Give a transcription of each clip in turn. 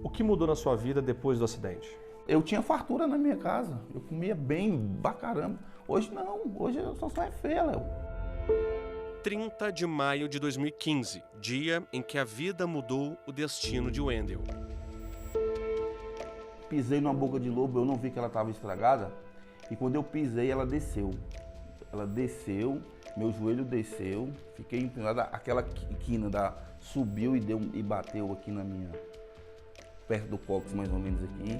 O que mudou na sua vida depois do acidente? Eu tinha fartura na minha casa, eu comia bem pra caramba. Hoje não, hoje a situação é feia, Léo. 30 de maio de 2015, dia em que a vida mudou o destino de Wendel. Pisei numa boca de lobo, eu não vi que ela estava estragada. E quando eu pisei, ela desceu. Ela desceu, meu joelho desceu, fiquei empinada, aquela quina subiu e bateu aqui na minha... perto do cóccix, mais ou menos aqui.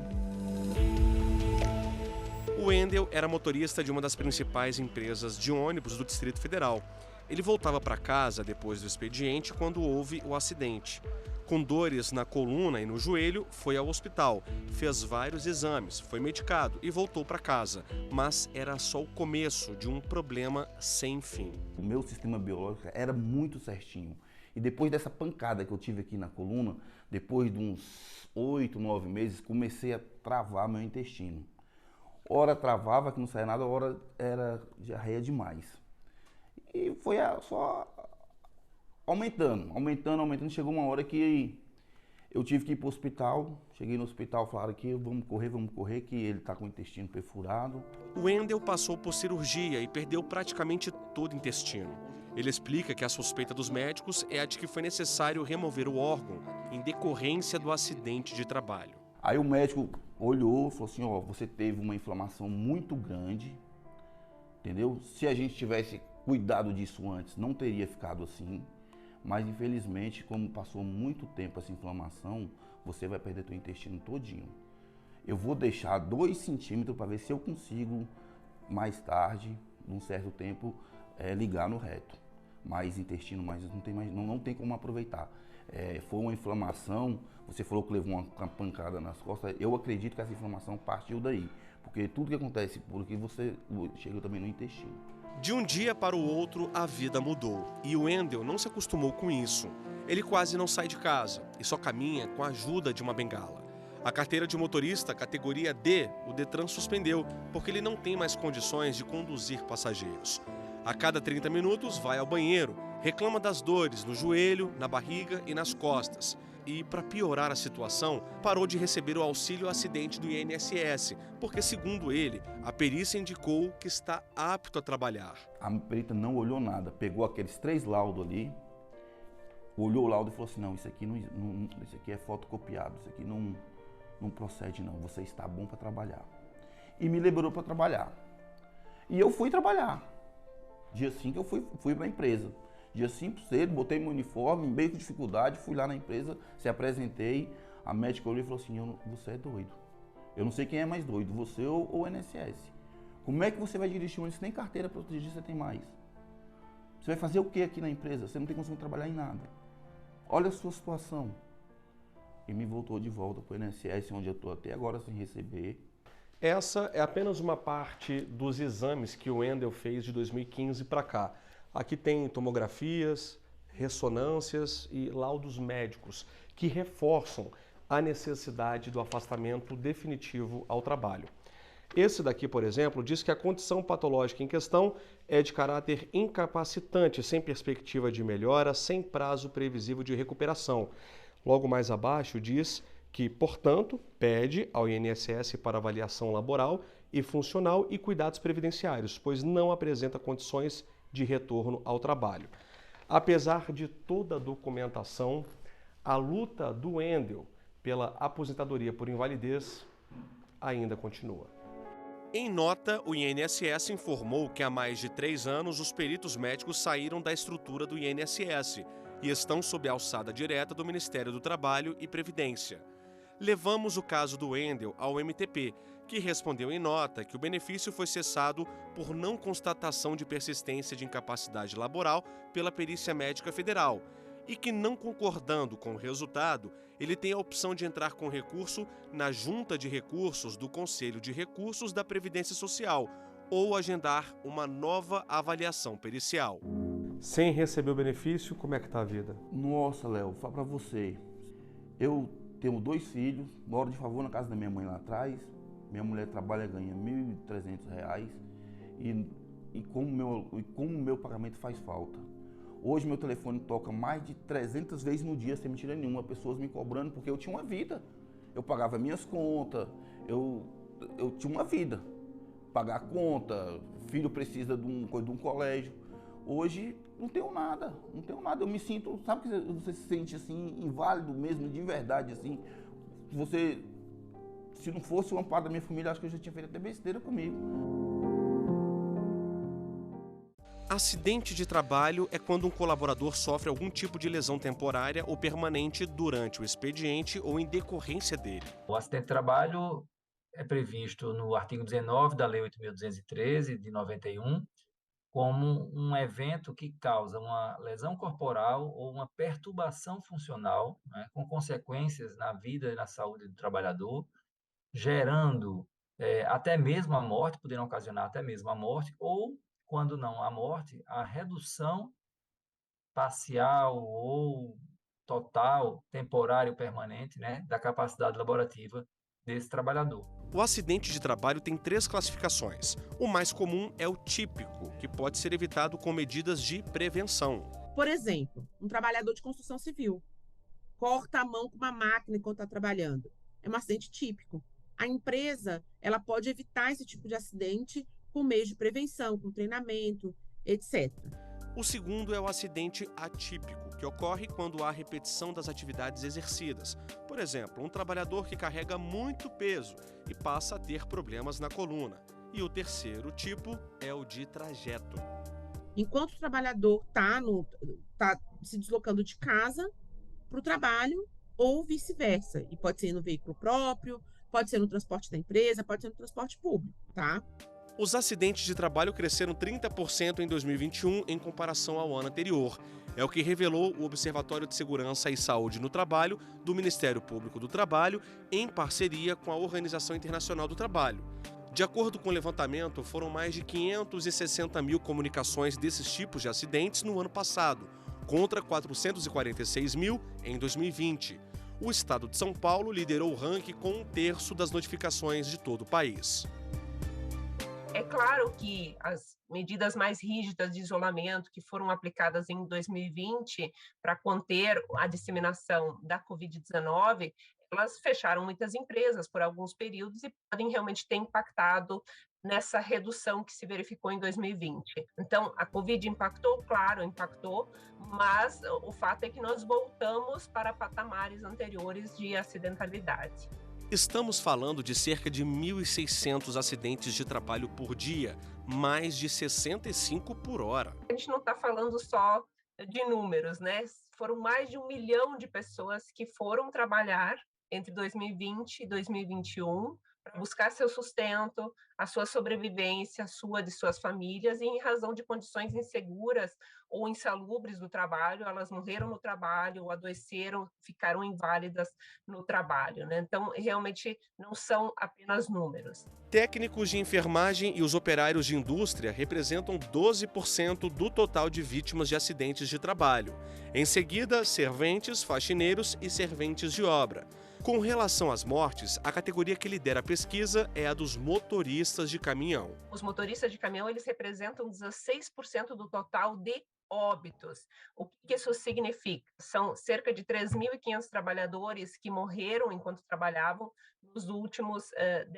O Wendel era motorista de uma das principais empresas de ônibus do Distrito Federal. Ele voltava para casa depois do expediente quando houve o acidente. Com dores na coluna e no joelho, foi ao hospital, fez vários exames, foi medicado e voltou para casa. Mas era só o começo de um problema sem fim. O meu sistema biológico era muito certinho. E depois dessa pancada que eu tive aqui na coluna, depois de uns 8, 9 meses, comecei a travar meu intestino. Hora travava, que não saía nada, hora era diarreia demais. E foi só aumentando. Chegou uma hora que eu tive que ir para o hospital. Cheguei no hospital, falaram que vamos correr, que ele está com o intestino perfurado. O Wendel passou por cirurgia e perdeu praticamente todo o intestino. Ele explica que a suspeita dos médicos é a de que foi necessário remover o órgão em decorrência do acidente de trabalho. Aí o médico olhou e falou assim, ó, você teve uma inflamação muito grande, entendeu? Se a gente tivesse cuidado disso antes, não teria ficado assim. Mas infelizmente, como passou muito tempo essa inflamação, você vai perder teu intestino todinho. Eu vou deixar 2 centímetros para ver se eu consigo, mais tarde, num certo tempo, ligar no reto. Mais intestino, mas não tem como aproveitar. Foi uma inflamação, você falou que levou uma pancada nas costas, eu acredito que essa inflamação partiu daí. Porque tudo que acontece por aqui, você chega também no intestino. De um dia para o outro, a vida mudou. E o Wendel não se acostumou com isso. Ele quase não sai de casa e só caminha com a ajuda de uma bengala. A carteira de motorista, categoria D, o Detran suspendeu, porque ele não tem mais condições de conduzir passageiros. A cada 30 minutos vai ao banheiro, reclama das dores no joelho, na barriga e nas costas. E, para piorar a situação, parou de receber o auxílio acidente do INSS, porque, segundo ele, a perícia indicou que está apto a trabalhar. A perita não olhou nada, pegou aqueles 3 laudos ali, olhou o laudo e falou assim, não, isso aqui é fotocopiado, isso aqui não procede não, você está bom para trabalhar. E me liberou para trabalhar. E eu fui trabalhar. Dia 5 eu fui para a empresa. Dia 5 cedo, botei meu uniforme, meio com dificuldade, fui lá na empresa, se apresentei, a médica olhou e falou assim, você é doido. Eu não sei quem é mais doido, você ou o INSS. Como é que você vai dirigir um ônibus? Nem carteira para dirigir você tem mais. Você vai fazer o que aqui na empresa? Você não tem condição de trabalhar em nada. Olha a sua situação. E me voltou de volta para o INSS, onde eu estou até agora sem receber. Essa é apenas uma parte dos exames que o Wendel fez de 2015 para cá. Aqui tem tomografias, ressonâncias e laudos médicos que reforçam a necessidade do afastamento definitivo ao trabalho. Esse daqui, por exemplo, diz que a condição patológica em questão é de caráter incapacitante, sem perspectiva de melhora, sem prazo previsível de recuperação. Logo mais abaixo diz que, portanto, pede ao INSS para avaliação laboral e funcional e cuidados previdenciários, pois não apresenta condições de retorno ao trabalho. Apesar de toda a documentação, a luta do Wendel pela aposentadoria por invalidez ainda continua. Em nota, o INSS informou que há mais de 3 anos os peritos médicos saíram da estrutura do INSS e estão sob a alçada direta do Ministério do Trabalho e Previdência. Levamos o caso do Wendel ao MTP, que respondeu em nota que o benefício foi cessado por não constatação de persistência de incapacidade laboral pela Perícia Médica Federal e que, não concordando com o resultado, ele tem a opção de entrar com recurso na Junta de Recursos do Conselho de Recursos da Previdência Social ou agendar uma nova avaliação pericial. Sem receber o benefício, como é que está a vida? Nossa, Léo, falo pra você, eu Temos 2 filhos, moro de favor na casa da minha mãe lá atrás. Minha mulher trabalha, ganha R$ 1.300 e como o meu pagamento faz falta. Hoje meu telefone toca mais de 300 vezes no dia, sem mentira nenhuma, pessoas me cobrando, porque eu tinha uma vida. Eu pagava minhas contas, eu tinha uma vida. Pagar conta, filho precisa de um colégio. Hoje não tenho nada. Eu me sinto, sabe que você se sente assim, inválido mesmo, de verdade, assim. Se não fosse o amparo da minha família, acho que eu já tinha feito até besteira comigo. Acidente de trabalho é quando um colaborador sofre algum tipo de lesão temporária ou permanente durante o expediente ou em decorrência dele. O acidente de trabalho é previsto no artigo 19 da Lei 8.213, de 91, como um evento que causa uma lesão corporal ou uma perturbação funcional, né, com consequências na vida e na saúde do trabalhador, gerando até mesmo a morte, podendo ocasionar até mesmo a morte, ou, quando não a morte, a redução parcial ou total, temporário, permanente, né, da capacidade laborativa desse trabalhador. O acidente de trabalho tem 3 classificações. O mais comum é o típico, que pode ser evitado com medidas de prevenção. Por exemplo, um trabalhador de construção civil corta a mão com uma máquina enquanto está trabalhando. É um acidente típico. A empresa ela pode evitar esse tipo de acidente com meios de prevenção, com treinamento, etc. O segundo é o acidente atípico, que ocorre quando há repetição das atividades exercidas. Por exemplo, um trabalhador que carrega muito peso e passa a ter problemas na coluna. E o terceiro tipo é o de trajeto. Enquanto o trabalhador está se deslocando de casa para o trabalho ou vice-versa. E pode ser no veículo próprio, pode ser no transporte da empresa, pode ser no transporte público, tá? Os acidentes de trabalho cresceram 30% em 2021 em comparação ao ano anterior. É o que revelou o Observatório de Segurança e Saúde no Trabalho do Ministério Público do Trabalho, em parceria com a Organização Internacional do Trabalho. De acordo com o levantamento, foram mais de 560 mil comunicações desses tipos de acidentes no ano passado, contra 446 mil em 2020. O estado de São Paulo liderou o ranking com 1/3 das notificações de todo o país. É claro que as medidas mais rígidas de isolamento que foram aplicadas em 2020 para conter a disseminação da Covid-19, elas fecharam muitas empresas por alguns períodos e podem realmente ter impactado nessa redução que se verificou em 2020. Então, a Covid impactou, claro, impactou, mas o fato é que nós voltamos para patamares anteriores de acidentalidade. Estamos falando de cerca de 1.600 acidentes de trabalho por dia, mais de 65 por hora. A gente não está falando só de números, né? Foram mais de 1 milhão de pessoas que foram trabalhar entre 2020 e 2021 para buscar seu sustento, a sua sobrevivência, a sua de suas famílias, e em razão de condições inseguras ou insalubres do trabalho, elas morreram no trabalho, ou adoeceram, ficaram inválidas no trabalho, né? Então, realmente, não são apenas números. Técnicos de enfermagem e os operários de indústria representam 12% do total de vítimas de acidentes de trabalho. Em seguida, serventes, faxineiros e serventes de obra. Com relação às mortes, a categoria que lidera a pesquisa é a dos motoristas de caminhão. Os motoristas de caminhão, eles representam 16% do total de óbitos. O que isso significa? São cerca de 3.500 trabalhadores que morreram enquanto trabalhavam nos últimos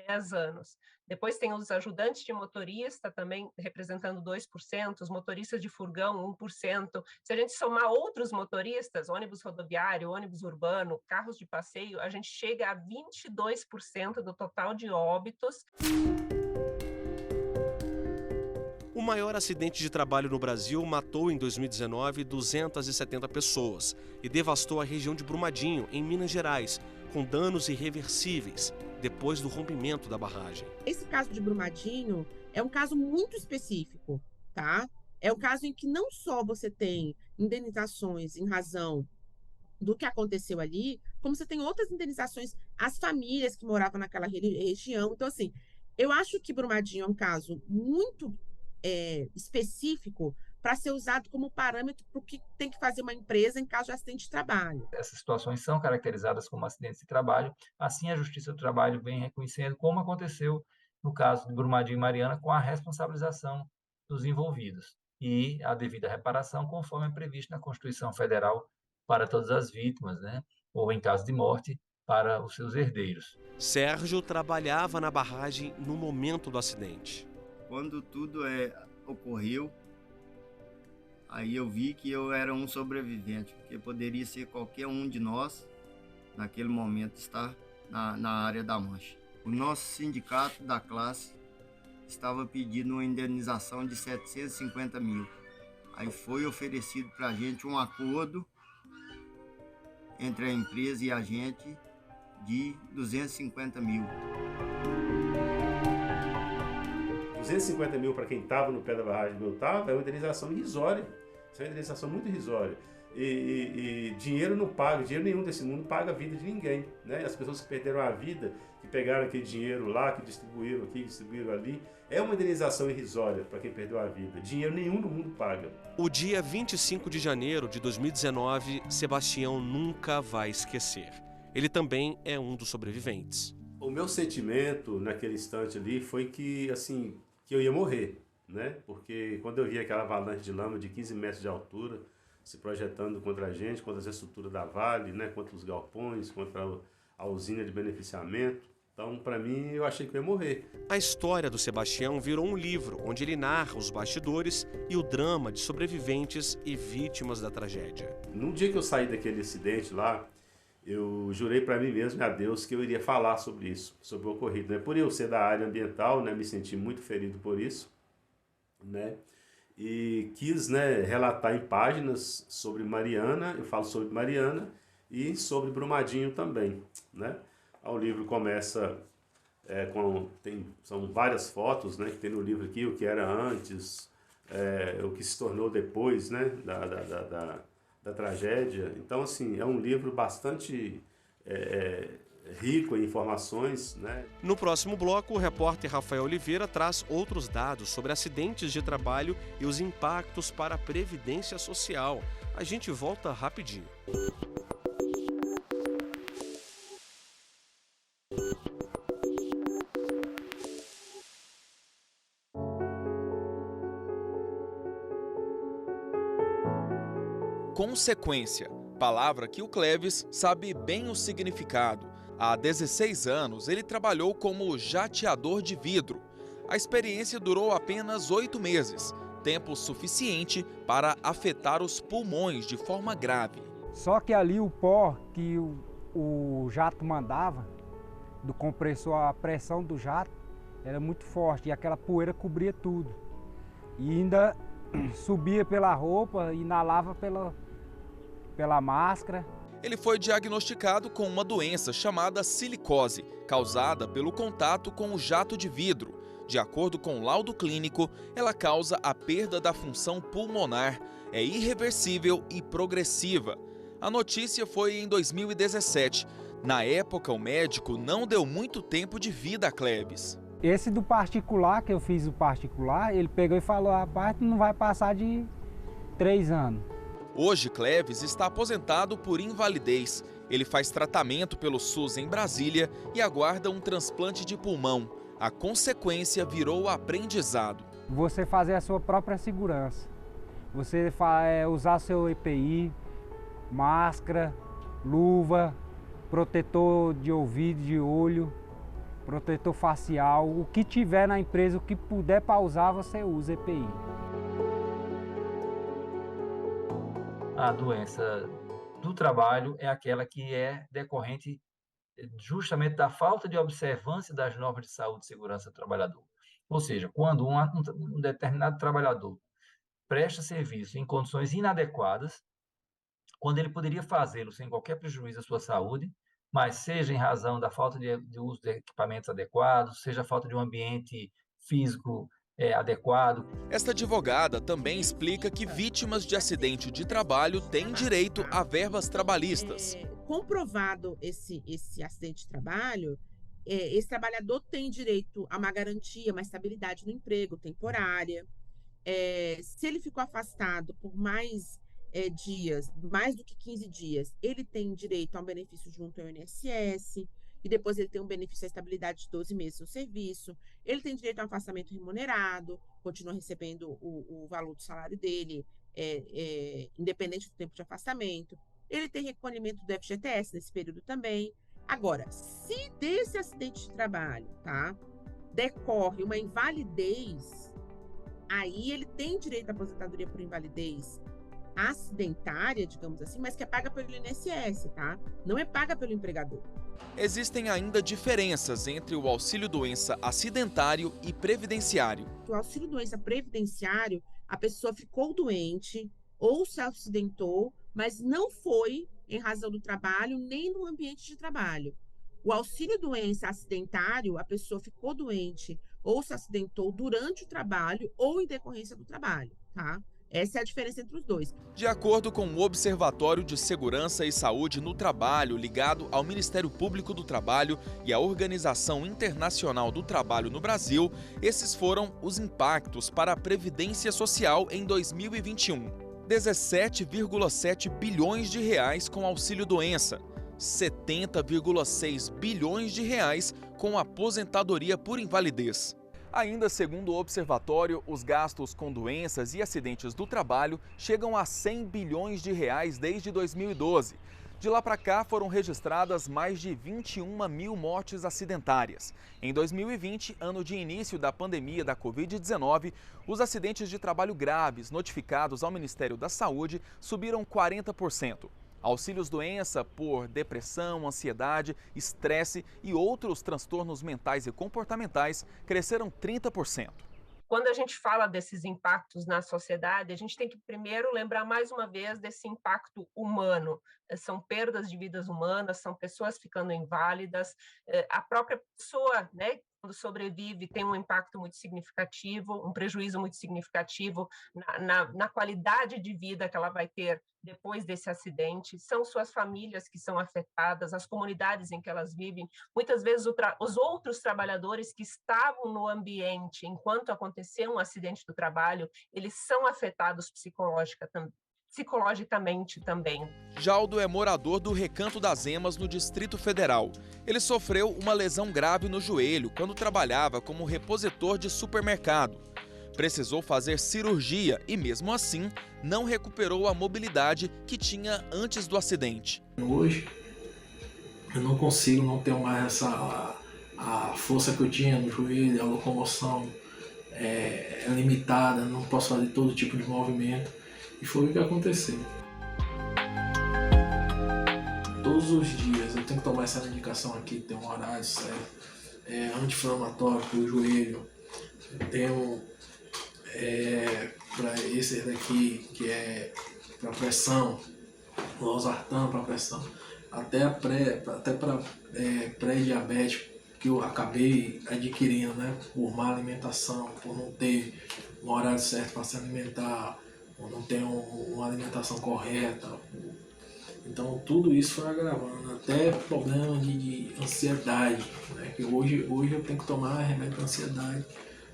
10 anos. Depois tem os ajudantes de motorista, também representando 2%, os motoristas de furgão, 1%. Se a gente somar outros motoristas, ônibus rodoviário, ônibus urbano, carros de passeio, a gente chega a 22% do total de óbitos. O maior acidente de trabalho no Brasil matou em 2019 270 pessoas e devastou a região de Brumadinho, em Minas Gerais, com danos irreversíveis depois do rompimento da barragem. Esse caso de Brumadinho é um caso muito específico, tá? É um caso em que não só você tem indenizações em razão do que aconteceu ali, como você tem outras indenizações às famílias que moravam naquela região. Então, assim, eu acho que Brumadinho é um caso muito específico, para ser usado como parâmetro para o que tem que fazer uma empresa em caso de acidente de trabalho. Essas situações são caracterizadas como acidentes de trabalho, assim a Justiça do Trabalho vem reconhecendo, como aconteceu no caso de Brumadinho e Mariana, com a responsabilização dos envolvidos e a devida reparação, conforme é previsto na Constituição Federal para todas as vítimas, né? Ou em caso de morte, para os seus herdeiros. Sérgio trabalhava na barragem no momento do acidente. Quando tudo ocorreu, aí eu vi que eu era um sobrevivente, porque poderia ser qualquer um de nós, naquele momento, estar na área da mancha. O nosso sindicato da classe estava pedindo uma indenização de 750 mil. Aí foi oferecido para a gente um acordo entre a empresa e a gente de 250 mil. 250 mil para quem estava no pé da barragem do Otávio é uma indenização irrisória. Isso é uma indenização muito irrisória. E dinheiro não paga, dinheiro nenhum desse mundo paga a vida de ninguém, né? As pessoas que perderam a vida, que pegaram aquele dinheiro lá, que distribuíram aqui, distribuíram ali, é uma indenização irrisória para quem perdeu a vida. Dinheiro nenhum no mundo paga. O dia 25 de janeiro de 2019, Sebastião nunca vai esquecer. Ele também é um dos sobreviventes. O meu sentimento naquele instante ali foi que, assim, que eu ia morrer, né? Porque quando eu vi aquela avalanche de lama de 15 metros de altura se projetando contra a gente, contra as estruturas da Vale, né? Contra os galpões, contra a usina de beneficiamento. Então, para mim, eu achei que eu ia morrer. A história do Sebastião virou um livro onde ele narra os bastidores e o drama de sobreviventes e vítimas da tragédia. No dia que eu saí daquele acidente lá, eu jurei para mim mesmo e a Deus que eu iria falar sobre isso, sobre o ocorrido, né? Por eu ser da área ambiental, né, me senti muito ferido por isso, né? E quis, né, relatar em páginas sobre Mariana, eu falo sobre Mariana e sobre Brumadinho também, né? O livro começa são várias fotos, né, que tem no livro aqui, o que era antes, o que se tornou depois, né, da tragédia. Então, assim, é um livro bastante rico em informações, né? No próximo bloco, o repórter Rafael Oliveira traz outros dados sobre acidentes de trabalho e os impactos para a Previdência Social. A gente volta rapidinho. Consequência, palavra que o Cleves sabe bem o significado. Há 16 anos, ele trabalhou como jateador de vidro. A experiência durou apenas 8 meses, tempo suficiente para afetar os pulmões de forma grave. Só que ali o pó que o jato mandava, do compressor, a pressão do jato, era muito forte e aquela poeira cobria tudo. E ainda subia pela roupa, inalava pela máscara. Ele foi diagnosticado com uma doença chamada silicose, causada pelo contato com o jato de vidro. De acordo com o laudo clínico, ela causa a perda da função pulmonar, é irreversível e progressiva. A notícia foi em 2017. Na época, o médico não deu muito tempo de vida a Cleves. Esse do particular, que eu fiz o particular, ele pegou e falou, rapaz, não vai passar de 3 anos. Hoje, Cleves está aposentado por invalidez. Ele faz tratamento pelo SUS em Brasília e aguarda um transplante de pulmão. A consequência virou aprendizado. Você fazer a sua própria segurança. Você usar seu EPI, máscara, luva, protetor de ouvido, de olho, protetor facial. O que tiver na empresa, o que puder para usar, você usa EPI. A doença do trabalho é aquela que é decorrente justamente da falta de observância das normas de saúde e segurança do trabalhador. Ou seja, quando um determinado trabalhador presta serviço em condições inadequadas, quando ele poderia fazê-lo sem qualquer prejuízo à sua saúde, mas seja em razão da falta de uso de equipamentos adequados, seja a falta de um ambiente físico adequado. Esta advogada também explica que vítimas de acidente de trabalho têm direito a verbas trabalhistas. Comprovado esse acidente de trabalho, esse trabalhador tem direito a uma garantia, uma estabilidade no emprego temporária, se ele ficou afastado por mais dias, mais do que 15 dias, ele tem direito a um benefício junto ao INSS, e depois ele tem um benefício à estabilidade de 12 meses no serviço, ele tem direito a um afastamento remunerado, continua recebendo o valor do salário dele, independente do tempo de afastamento, ele tem recolhimento do FGTS nesse período também. Agora, se desse acidente de trabalho, tá, decorre uma invalidez, aí ele tem direito à aposentadoria por invalidez acidentária, digamos assim, mas que é paga pelo INSS, tá? Não é paga pelo empregador. Existem ainda diferenças entre o auxílio-doença acidentário e previdenciário. O auxílio-doença previdenciário, a pessoa ficou doente ou se acidentou, mas não foi em razão do trabalho nem no ambiente de trabalho. O auxílio-doença acidentário, a pessoa ficou doente ou se acidentou durante o trabalho ou em decorrência do trabalho, tá? Essa é a diferença entre os dois. De acordo com o Observatório de Segurança e Saúde no Trabalho, ligado ao Ministério Público do Trabalho e à Organização Internacional do Trabalho no Brasil, esses foram os impactos para a Previdência Social em 2021. 17,7 bilhões de reais com auxílio-doença, 70,6 bilhões de reais com aposentadoria por invalidez. Ainda segundo o observatório, os gastos com doenças e acidentes do trabalho chegam a 100 bilhões de reais desde 2012. De lá para cá foram registradas mais de 21 mil mortes acidentárias. Em 2020, ano de início da pandemia da Covid-19, os acidentes de trabalho graves notificados ao Ministério da Saúde subiram 40%. Auxílios-doença por depressão, ansiedade, estresse e outros transtornos mentais e comportamentais cresceram 30%. Quando a gente fala desses impactos na sociedade, a gente tem que primeiro lembrar mais uma vez desse impacto humano. São perdas de vidas humanas, são pessoas ficando inválidas, a própria pessoa, né, quando sobrevive, tem um impacto muito significativo, um prejuízo muito significativo na qualidade de vida que ela vai ter depois desse acidente. São suas famílias que são afetadas, as comunidades em que elas vivem. Muitas vezes os outros trabalhadores que estavam no ambiente enquanto aconteceu um acidente do trabalho, eles são afetados psicologicamente também. Jaldo é morador do Recanto das Emas, no Distrito Federal. Ele sofreu uma lesão grave no joelho quando trabalhava como repositor de supermercado. Precisou fazer cirurgia e, mesmo assim, não recuperou a mobilidade que tinha antes do acidente. Hoje, eu não consigo, não tenho mais a força que eu tinha no joelho, a locomoção é limitada, não posso fazer todo tipo de movimento. E foi o que aconteceu. Todos os dias eu tenho que tomar essa medicação aqui, tem um horário certo, anti-inflamatório para o joelho. Eu tenho para esse daqui, que é para pressão, losartano para pressão, até para pré-diabético, que eu acabei adquirindo, né, por má alimentação, por não ter um horário certo para se alimentar, por não ter uma alimentação correta. Então tudo isso foi agravando, até problema de ansiedade, né, que hoje eu tenho que tomar remédio para ansiedade,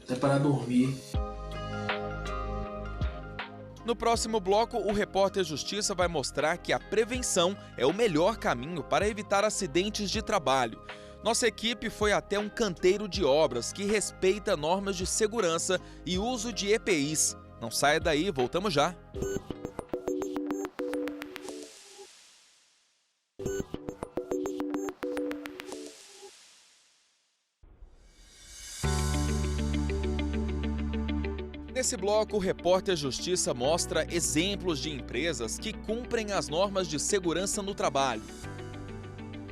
até para dormir. No próximo bloco, o Repórter Justiça vai mostrar que a prevenção é o melhor caminho para evitar acidentes de trabalho. Nossa equipe foi até um canteiro de obras que respeita normas de segurança e uso de EPIs. Não saia daí, voltamos já. Nesse bloco, o Repórter Justiça mostra exemplos de empresas que cumprem as normas de segurança no trabalho.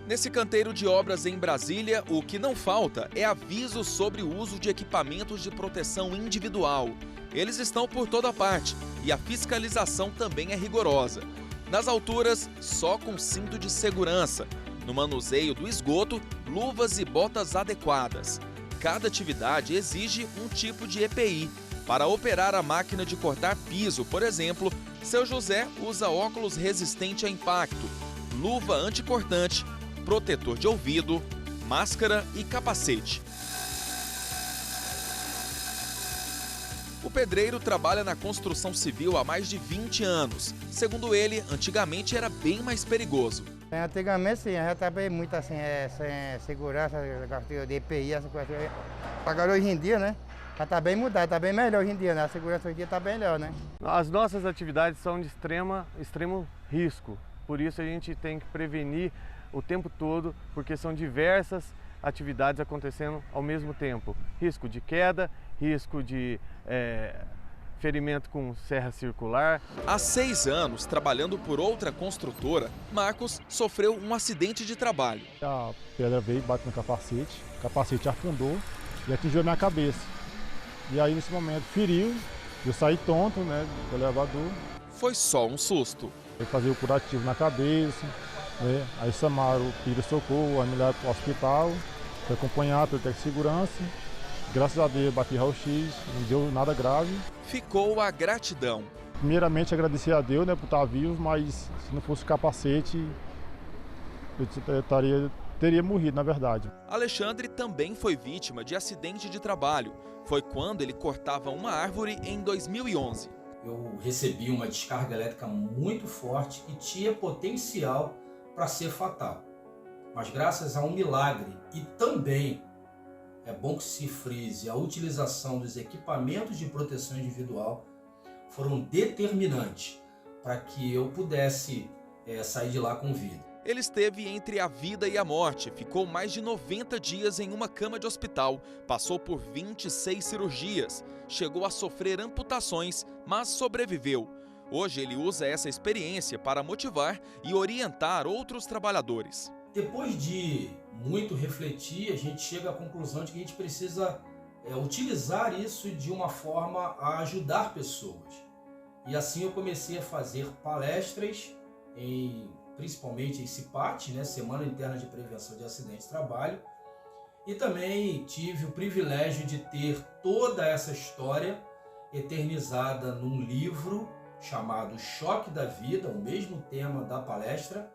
Nesse canteiro de obras em Brasília, o que não falta é aviso sobre o uso de equipamentos de proteção individual. Eles estão por toda parte e a fiscalização também é rigorosa. Nas alturas, só com cinto de segurança. No manuseio do esgoto, luvas e botas adequadas. Cada atividade exige um tipo de EPI. Para operar a máquina de cortar piso, por exemplo, seu José usa óculos resistente a impacto, luva anticortante, protetor de ouvido, máscara e capacete. O pedreiro trabalha na construção civil há mais de 20 anos. Segundo ele, antigamente era bem mais perigoso. Antigamente sim, já estava muito assim, sem segurança, de EPI, essa coisa. Agora hoje em dia, né? Já está bem mudado, está bem melhor hoje em dia, né? A segurança hoje em dia está melhor, né? As nossas atividades são de extremo risco. Por isso a gente tem que prevenir o tempo todo, porque são diversas atividades acontecendo ao mesmo tempo. Risco de queda, risco de ferimento com serra circular. Há 6 anos, trabalhando por outra construtora, Marcos sofreu um acidente de trabalho. A pedra veio e bateu no capacete, o capacete afundou e atingiu a minha cabeça. E aí nesse momento feriu, eu saí tonto, né, do elevador. Foi só um susto. Eu fazia o curativo na cabeça, né, aí chamaram o piro-socorro, aí me levaram para o hospital, foi acompanhado pelo técnico de segurança. Graças a Deus, bati raio-x, não deu nada grave. Ficou a gratidão. Primeiramente, agradecer a Deus, né, por estar vivo, mas se não fosse o capacete, eu teria morrido, na verdade. Alexandre também foi vítima de acidente de trabalho. Foi quando ele cortava uma árvore em 2011. Eu recebi uma descarga elétrica muito forte e tinha potencial para ser fatal. Mas graças a um milagre e também, é bom que se frise, a utilização dos equipamentos de proteção individual foram determinantes para que eu pudesse sair de lá com vida. Ele esteve entre a vida e a morte, ficou mais de 90 dias em uma cama de hospital, passou por 26 cirurgias, chegou a sofrer amputações, mas sobreviveu. Hoje ele usa essa experiência para motivar e orientar outros trabalhadores. Depois de muito refletir, a gente chega à conclusão de que a gente precisa utilizar isso de uma forma a ajudar pessoas. E assim eu comecei a fazer palestras, principalmente em CIPAT, né, Semana Interna de Prevenção de Acidentes de Trabalho, e também tive o privilégio de ter toda essa história eternizada num livro chamado Choque da Vida, o mesmo tema da palestra.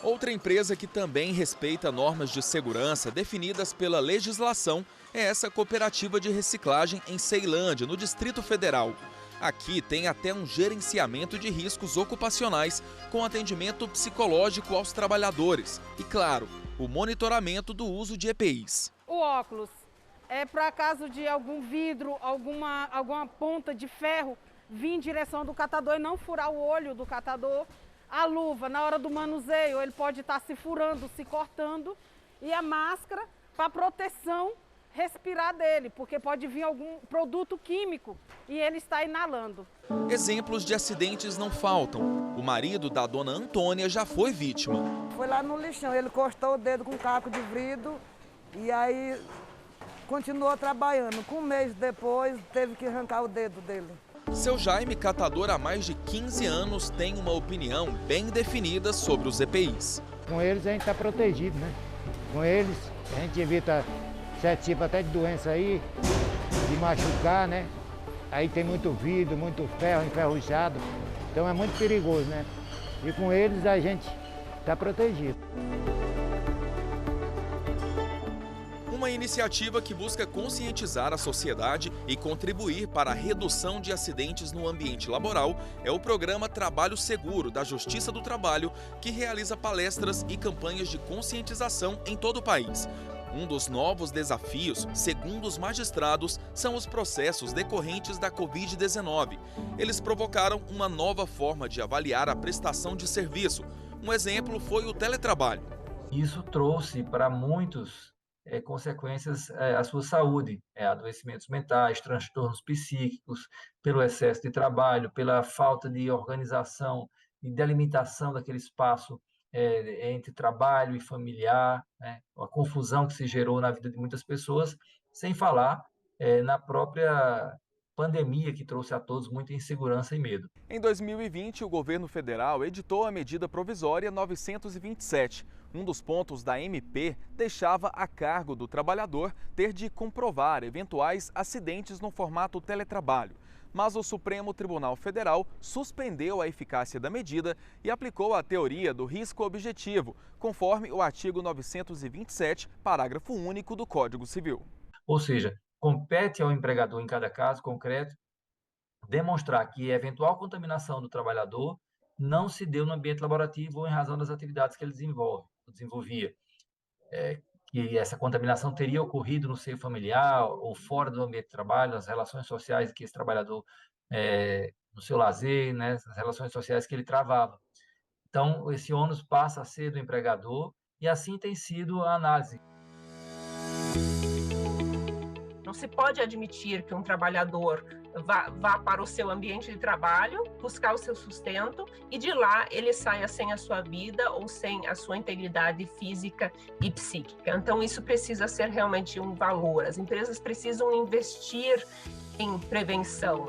Outra empresa que também respeita normas de segurança definidas pela legislação é essa cooperativa de reciclagem em Ceilândia, no Distrito Federal. Aqui tem até um gerenciamento de riscos ocupacionais com atendimento psicológico aos trabalhadores e, claro, o monitoramento do uso de EPIs. O óculos é para caso de algum vidro, alguma ponta de ferro vir em direção do catador e não furar o olho do catador. A luva, na hora do manuseio, ele pode estar se furando, se cortando. E a máscara para proteção respirar dele, porque pode vir algum produto químico e ele está inalando. Exemplos de acidentes não faltam. O marido da dona Antônia já foi vítima. Foi lá no lixão, ele cortou o dedo com um caco de vidro e aí continuou trabalhando. Com um mês depois, teve que arrancar o dedo dele. Seu Jaime, catador há mais de 15 anos, tem uma opinião bem definida sobre os EPIs. Com eles a gente está protegido, né? Com eles a gente evita certo tipo até de doença aí, de machucar, né? Aí tem muito vidro, muito ferro enferrujado, então é muito perigoso, né? E com eles a gente está protegido. Uma iniciativa que busca conscientizar a sociedade e contribuir para a redução de acidentes no ambiente laboral é o programa Trabalho Seguro da Justiça do Trabalho, que realiza palestras e campanhas de conscientização em todo o país. Um dos novos desafios, segundo os magistrados, são os processos decorrentes da Covid-19. Eles provocaram uma nova forma de avaliar a prestação de serviço. Um exemplo foi o teletrabalho. Isso trouxe para muitos consequências à sua saúde, adoecimentos mentais, transtornos psíquicos, pelo excesso de trabalho, pela falta de organização e delimitação daquele espaço entre trabalho e familiar, né? A confusão que se gerou na vida de muitas pessoas, sem falar na própria pandemia que trouxe a todos muita insegurança e medo. Em 2020, o governo federal editou a medida provisória 927. Um dos pontos da MP deixava a cargo do trabalhador ter de comprovar eventuais acidentes no formato teletrabalho. mas o Supremo Tribunal Federal suspendeu a eficácia da medida e aplicou a teoria do risco objetivo, conforme o artigo 927, parágrafo único do Código Civil. Ou seja, compete ao empregador, em cada caso concreto, demonstrar que a eventual contaminação do trabalhador não se deu no ambiente laborativo ou em razão das atividades que ele desenvolvia. Que essa contaminação teria ocorrido no seio familiar ou fora do ambiente de trabalho, nas relações sociais que esse trabalhador, no seu lazer, né, nas relações sociais que ele travava. Então, esse ônus passa a ser do empregador e assim tem sido a análise. Não se pode admitir que um trabalhador vá para o seu ambiente de trabalho, buscar o seu sustento e de lá ele saia sem a sua vida ou sem a sua integridade física e psíquica. Então isso precisa ser realmente um valor. As empresas precisam investir em prevenção.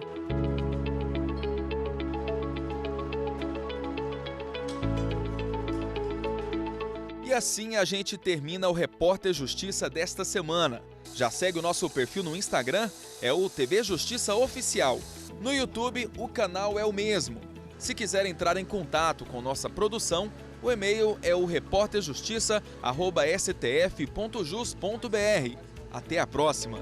E assim a gente termina o Repórter Justiça desta semana. Já segue o nosso perfil no Instagram, é o TV Justiça Oficial. No YouTube, o canal é o mesmo. Se quiser entrar em contato com nossa produção, o e-mail é o repórterjustiça@stf.jus.br. Até a próxima!